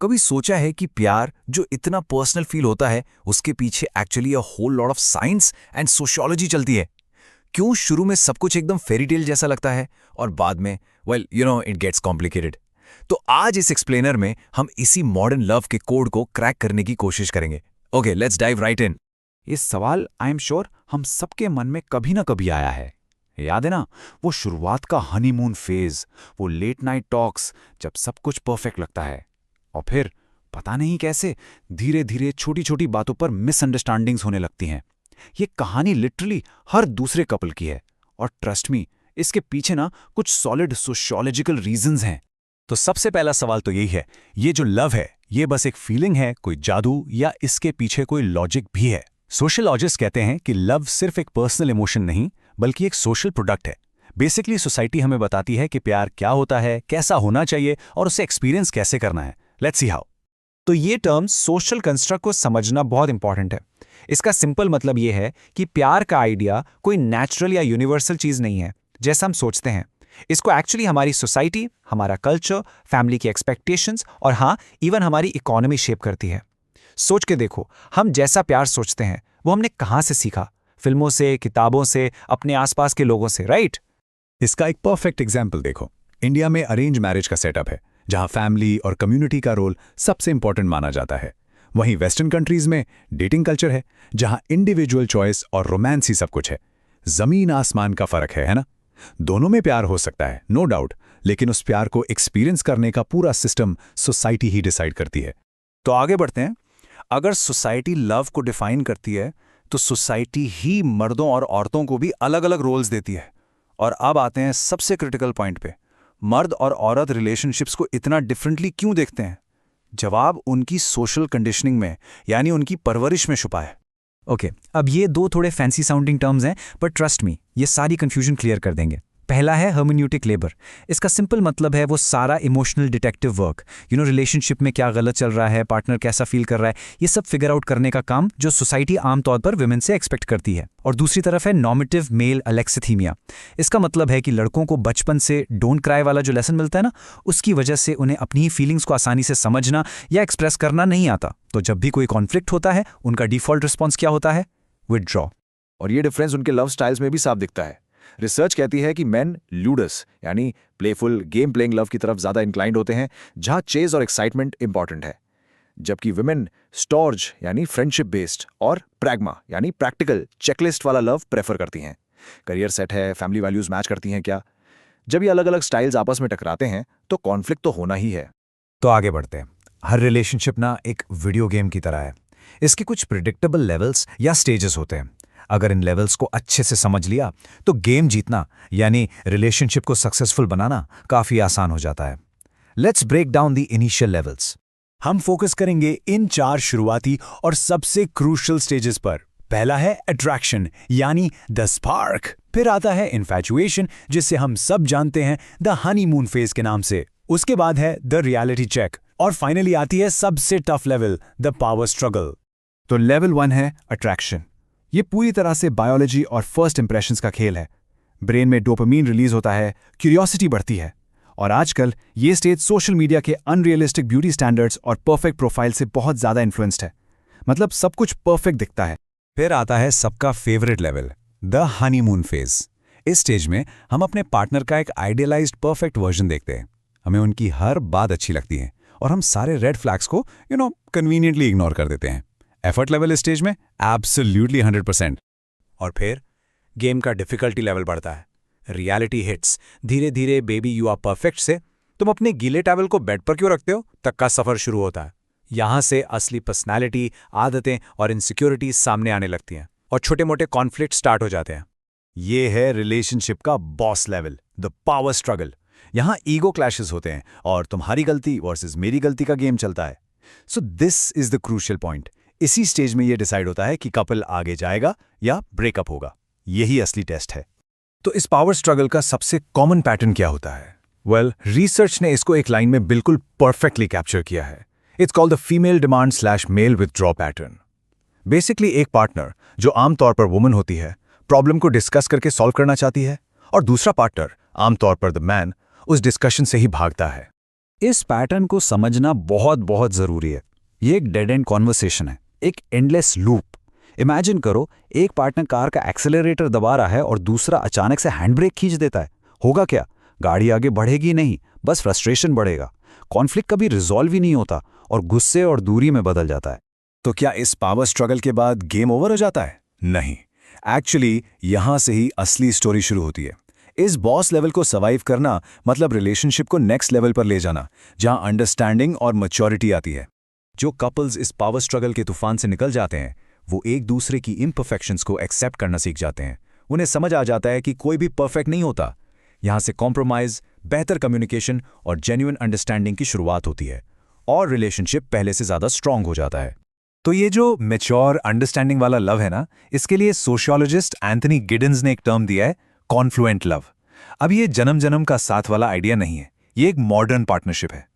कभी सोचा है कि प्यार जो इतना पर्सनल फील होता है उसके पीछे actually a whole lot of science and sociology चलती है। क्यों शुरू में सब कुछ एकदम फेरी टेल जैसा लगता है और बाद में इट गेट्स कॉम्प्लिकेटेड। तो आज इस एक्सप्लेनर में हम इसी मॉडर्न लव के कोड को क्रैक करने की कोशिश करेंगे। ओके, लेट्स डाइव राइट इन। ये सवाल आई एम श्योर हम सबके मन में कभी ना कभी आया है। याद है ना, वो शुरुआत का हनीमून फेज, वो लेट नाइट टॉक्स जब सब कुछ परफेक्ट लगता है और फिर पता नहीं कैसे धीरे धीरे छोटी छोटी बातों पर मिसअंडरस्टैंडिंग्स होने लगती हैं। ये कहानी लिटरली हर दूसरे कपल की है और ट्रस्ट मी, इसके पीछे ना कुछ सॉलिड सोशियोलॉजिकल रीजंस हैं। तो सबसे पहला सवाल तो यही है, ये जो लव है ये बस एक फीलिंग है, कोई जादू, या इसके पीछे कोई लॉजिक भी है? सोशियोलॉजिस्ट कहते हैं कि लव सिर्फ एक पर्सनल इमोशन नहीं बल्कि एक सोशल प्रोडक्ट है। बेसिकली सोसाइटी हमें बताती है कि प्यार क्या होता है, कैसा होना चाहिए और उसे एक्सपीरियंस कैसे करना है। Let's see how. तो ये टर्म सोशल कंस्ट्रक्ट को समझना बहुत इंपॉर्टेंट है। इसका सिंपल मतलब ये है कि प्यार का आइडिया कोई नेचुरल या यूनिवर्सल चीज नहीं है जैसा हम सोचते हैं। इसको एक्चुअली हमारी सोसाइटी, हमारा कल्चर, फैमिली की एक्सपेक्टेशंस और हाँ, इवन हमारी इकोनॉमी शेप करती है। सोच के देखो, हम जैसा प्यार सोचते हैं वो हमने कहाँ से सीखा? फिल्मों से, किताबों से, अपने आसपास के लोगों से, राइट? इसका एक परफेक्ट एग्जाम्पल देखो। इंडिया में अरेंज मैरिज का सेटअप है जहां फैमिली और कम्युनिटी का रोल सबसे इंपॉर्टेंट माना जाता है। वहीं वेस्टर्न कंट्रीज में डेटिंग कल्चर है जहां इंडिविजुअल चॉइस और रोमांस ही सब कुछ है। जमीन आसमान का फर्क है ना? दोनों में प्यार हो सकता है, नो डाउट, लेकिन उस प्यार को एक्सपीरियंस करने का पूरा सिस्टम सोसाइटी ही डिसाइड करती है। तो आगे बढ़ते हैं। अगर सोसाइटी लव को डिफाइन करती है तो सोसाइटी ही मर्दों और औरतों को भी अलग अलग रोल्स देती है। और अब आते हैं सबसे क्रिटिकल पॉइंट पे। मर्द और औरत रिलेशनशिप्स को इतना डिफरेंटली क्यों देखते हैं? जवाब उनकी सोशल कंडीशनिंग में, यानी उनकी परवरिश में छुपा है। ओके, अब ये दो थोड़े फैंसी साउंडिंग टर्म्स हैं, पर ट्रस्ट मी, ये सारी कंफ्यूजन क्लियर कर देंगे। पहला है हर्मेन्यूटिक लेबर। इसका सिंपल मतलब है वो सारा इमोशनल डिटेक्टिव वर्क, रिलेशनशिप में क्या गलत चल रहा है, पार्टनर कैसा फील कर रहा है, ये सब फिगर आउट करने का काम जो सोसाइटी आमतौर पर विमेन से एक्सपेक्ट करती है। और दूसरी तरफ है नॉर्मेटिव मेल अलेक्सिथीमिया। इसका मतलब है कि लड़कों को बचपन से डोंट क्राई वाला जो लेसन मिलता है ना, उसकी वजह से उन्हें अपनी ही फीलिंग्स को आसानी से समझना या एक्सप्रेस करना नहीं आता। तो जब भी कोई कॉन्फ्लिक्ट होता है, उनका डिफॉल्ट रिस्पॉन्स क्या होता है? विथड्रॉ। और ये डिफरेंस उनके लव स्टाइल्स में भी साफ दिखता है। रिसर्च कहती है कि मेन लूडस यानी प्लेफुल गेम प्लेइंग लव की तरफ ज्यादा इंक्लाइंड होते हैं जहां चेज और एक्साइटमेंट इंपॉर्टेंट है, जबकि विमेन स्टोर्ज यानी फ्रेंडशिप बेस्ड और प्रैग्मा यानी प्रैक्टिकल चेकलिस्ट वाला लव प्रेफर करती हैं। करियर सेट है, फैमिली वैल्यूज मैच करती हैं क्या? जब ये अलग अलग स्टाइल्स आपस में टकराते हैं तो कॉन्फ्लिक्ट तो होना ही है। तो आगे बढ़ते हैं। हर रिलेशनशिप ना एक वीडियो गेम की तरह है। इसके कुछ प्रिडिक्टेबल लेवल्स या स्टेजेस होते हैं। अगर इन लेवल्स को अच्छे से समझ लिया तो गेम जीतना यानी रिलेशनशिप को सक्सेसफुल बनाना काफी आसान हो जाता है। Let's break down the initial levels. हम फोकस करेंगे इन 4 शुरुआती और सबसे क्रूशियल स्टेजेस पर। पहला है अट्रैक्शन यानी द स्पार्क। फिर आता है इन्फैचुएशन, जिसे हम सब जानते हैं द हनीमून फेज के नाम से। उसके बाद है द रियलिटी चेक और फाइनली आती है सबसे tough level, the power struggle. तो लेवल 1 है अट्रैक्शन। ये पूरी तरह से बायोलॉजी और फर्स्ट इंप्रेशंस का खेल है। ब्रेन में डोपामीन रिलीज होता है, क्यूरियोसिटी बढ़ती है, और आजकल ये स्टेज सोशल मीडिया के अनरियलिस्टिक ब्यूटी स्टैंडर्ड्स और परफेक्ट प्रोफाइल से बहुत ज्यादा इन्फ्लुएंस्ड है। मतलब सब कुछ परफेक्ट दिखता है। फिर आता है सबका favourite level, the honeymoon phase. इस स्टेज में हम अपने पार्टनर का एक आइडियलाइज्ड परफेक्ट वर्जन देखते हैं। हमें उनकी हर बात अच्छी लगती है और हम सारे रेड फ्लैग्स को कन्वीनियंटली इग्नोर कर देते हैं। एफर्ट लेवल इस स्टेज में एब्सोल्युटली 100%। और फिर गेम का डिफिकल्टी लेवल बढ़ता है। Reality hits. धीरे धीरे बेबी यू आर परफेक्ट से तुम अपने गीले टॉवल को बेड पर क्यों रखते हो तक का सफर शुरू होता है। यहां से असली पर्सनैलिटी, आदतें और इनसिक्योरिटीज सामने आने लगती हैं और छोटे मोटे कॉन्फ्लिक्ट स्टार्ट हो जाते हैं। ये है रिलेशनशिप का boss level, the power struggle. यहां ईगो क्लैशेस होते हैं और तुम्हारी गलती वर्सेस मेरी गलती का गेम चलता है। So this is the crucial point. इसी स्टेज में यह डिसाइड होता है कि कपल आगे जाएगा या ब्रेकअप होगा। यही असली टेस्ट है। तो इस पावर स्ट्रगल का सबसे कॉमन पैटर्न क्या होता है? वेल, रिसर्च ने इसको एक लाइन में बिल्कुल परफेक्टली कैप्चर किया है। It's called the female demand / male withdraw pattern. Basically एक पार्टनर जो आमतौर पर वुमन होती है प्रॉब्लम को डिस्कस करके सॉल्व करना चाहती है, और दूसरा पार्टनर आमतौर पर द मैन उस डिस्कशन से ही भागता है। इस पैटर्न को समझना बहुत बहुत ज़रूरी है। ये एक डेड एंड कॉन्वर्सेशन है, एक एंडलेस लूप। इमेजिन करो, एक पार्टनर कार का एक्सेलरेटर दबा रहा है और दूसरा अचानक से हैंड ब्रेक खींच देता है। होगा क्या? गाड़ी आगे बढ़ेगी नहीं, बस फ्रस्ट्रेशन बढ़ेगा। कॉन्फ्लिक्ट कभी रिजॉल्व ही नहीं होता और गुस्से और दूरी में बदल जाता है। तो क्या इस पावर स्ट्रगल के बाद गेम ओवर हो जाता है? नहीं, एक्चुअली यहां से ही असली स्टोरी शुरू होती है। इस बॉस लेवल को सर्वाइव करना मतलब रिलेशनशिप को नेक्स्ट लेवल पर ले जाना, जहां अंडरस्टैंडिंग और मैच्योरिटी आती है। जो कपल्स इस पावर स्ट्रगल के तूफान से निकल जाते हैं, वो एक दूसरे की इम्परफेक्शंस को एक्सेप्ट करना सीख जाते हैं। उन्हें समझ आ जाता है कि कोई भी परफेक्ट नहीं होता। यहां से कॉम्प्रोमाइज, बेहतर कम्युनिकेशन और जेन्युइन अंडरस्टैंडिंग की शुरुआत होती है और रिलेशनशिप पहले से ज़्यादा स्ट्रांग हो जाता है। तो ये जो मैच्योर अंडरस्टैंडिंग वाला लव है ना, इसके लिए सोशियोलॉजिस्ट एंथनी गिडन्स ने एक टर्म दिया है, कॉन्फ्लुएंट लव। अब ये जन्म जन्म का साथ वाला आइडिया नहीं है, ये एक मॉडर्न पार्टनरशिप है।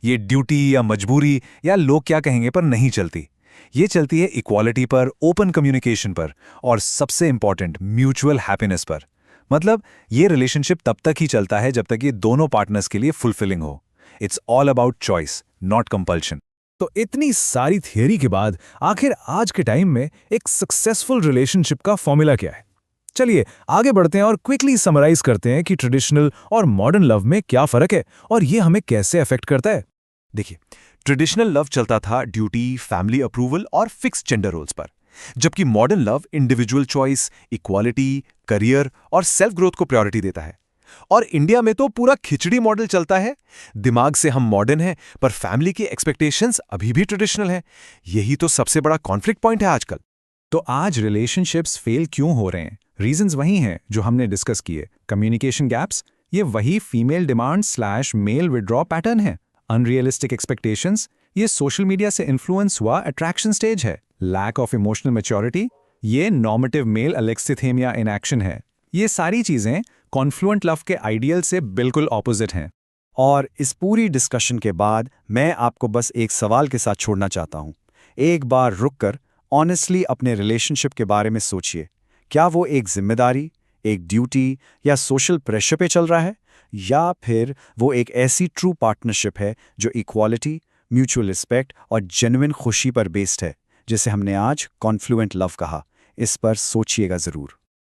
ये ड्यूटी या मजबूरी या लोग क्या कहेंगे पर नहीं चलती। ये चलती है इक्वालिटी पर, ओपन कम्युनिकेशन पर और सबसे इंपॉर्टेंट म्यूचुअल हैप्पीनेस पर। मतलब ये रिलेशनशिप तब तक ही चलता है जब तक ये दोनों पार्टनर्स के लिए फुलफिलिंग हो। It's all about choice, not compulsion. तो इतनी सारी थियरी के बाद आखिर आज के टाइम में एक सक्सेसफुल रिलेशनशिप का फॉर्मूला क्या है? चलिए आगे बढ़ते हैं और क्विकली समराइज करते हैं कि ट्रेडिशनल और मॉडर्न लव में क्या फर्क है और ये हमें कैसे अफेक्ट करता है। देखिए, ट्रेडिशनल लव चलता था ड्यूटी, फैमिली अप्रूवल और फिक्स जेंडर रोल्स पर, जबकि modern love individual choice, equality, career और सेल्फ ग्रोथ को प्रायोरिटी देता है। और इंडिया में तो पूरा खिचड़ी मॉडल चलता है। दिमाग से हम मॉडर्न हैं, पर फैमिली की एक्सपेक्टेशंस अभी भी ट्रेडिशनल हैं। यही तो सबसे बड़ा कॉन्फ्लिक्ट पॉइंट है आजकल। तो आज रिलेशनशिप्स फेल क्यों हो रहे हैं? रीजंस वही हैं जो हमने डिस्कस किए। कम्युनिकेशन गैप्स, ये वही female demand / male withdraw pattern है। अनरियलिस्टिक एक्सपेक्टेशंस, ये सोशल मीडिया से इन्फ्लुएंस हुआ अट्रैक्शन स्टेज है। लैक ऑफ इमोशनल मैच्योरिटी, ये normative male alexithymia in action है। ये सारी चीजें कॉन्फ्लुएंट लव के आइडियल से बिल्कुल ऑपोजिट हैं। और इस पूरी डिस्कशन के बाद मैं आपको बस एक सवाल के साथ छोड़ना चाहता हूं। एक बार रुककर ऑनेस्टली अपने रिलेशनशिप के बारे में सोचिए। क्या वो एक जिम्मेदारी, एक ड्यूटी या सोशल प्रेशर पे चल रहा है, या फिर वो एक ऐसी ट्रू पार्टनरशिप है जो इक्वालिटी, म्यूचुअल रिस्पेक्ट और जेन्युइन खुशी पर बेस्ड है, जिसे हमने आज कॉन्फ्लुएंट लव कहा। इस पर सोचिएगा ज़रूर।